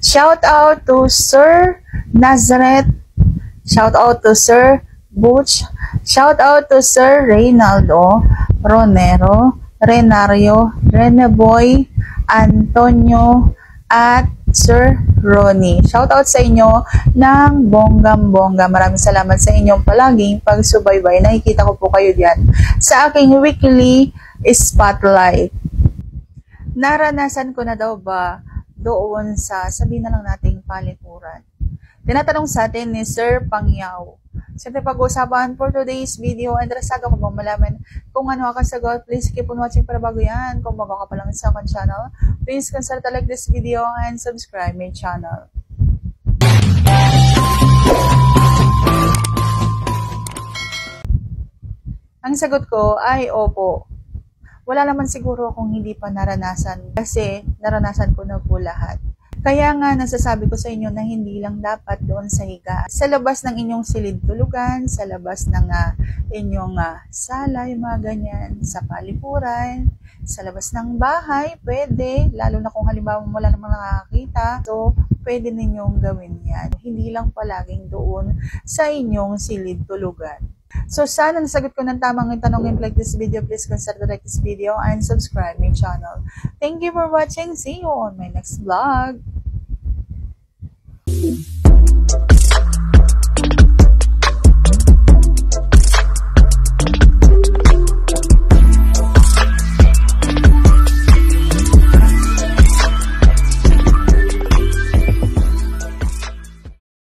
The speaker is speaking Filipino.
Shout out to Sir Nazareth. Shout out to Sir Butch. Shout out to Sir Reynaldo Ronero, Renario, Reneboy, Antonio, at Sir Ronnie. Shout out sa inyo ng bonggam-bongga. Maraming salamat sa inyong palaging pagsubaybay. Nakikita ko po kayo diyan sa aking weekly spotlight. Naranasan ko na daw ba doon sa, sabihin na lang nating palikuran? Tinatanong sa atin ni Sir Pangyaw. Siyempre pag-uusapan for today's video, interesado ko bang malaman kung ano ang kasagot? Please keep on watching para bago yan. Kung bago ka pa lang sa akin channel, please consider to like this video and subscribe my channel. Ang sagot ko ay opo. Wala naman siguro akong hindi pa naranasan kasi naranasan ko na po lahat. Kaya nga nasasabi ko sa inyo na hindi lang dapat doon sa higa. Sa labas ng inyong silid tulugan, sa labas ng inyong sala, yung mga ganyan, sa palikuran, sa labas ng bahay, pwede, lalo na kung halimbawa wala namang nakakita, so pwede ninyong gawin yan. Hindi lang palaging doon sa inyong silid tulugan. So, sana nasagot ko ng tamang tanong. Like this video, please consider to like this video and subscribe my channel. Thank you for watching. See you on my next vlog.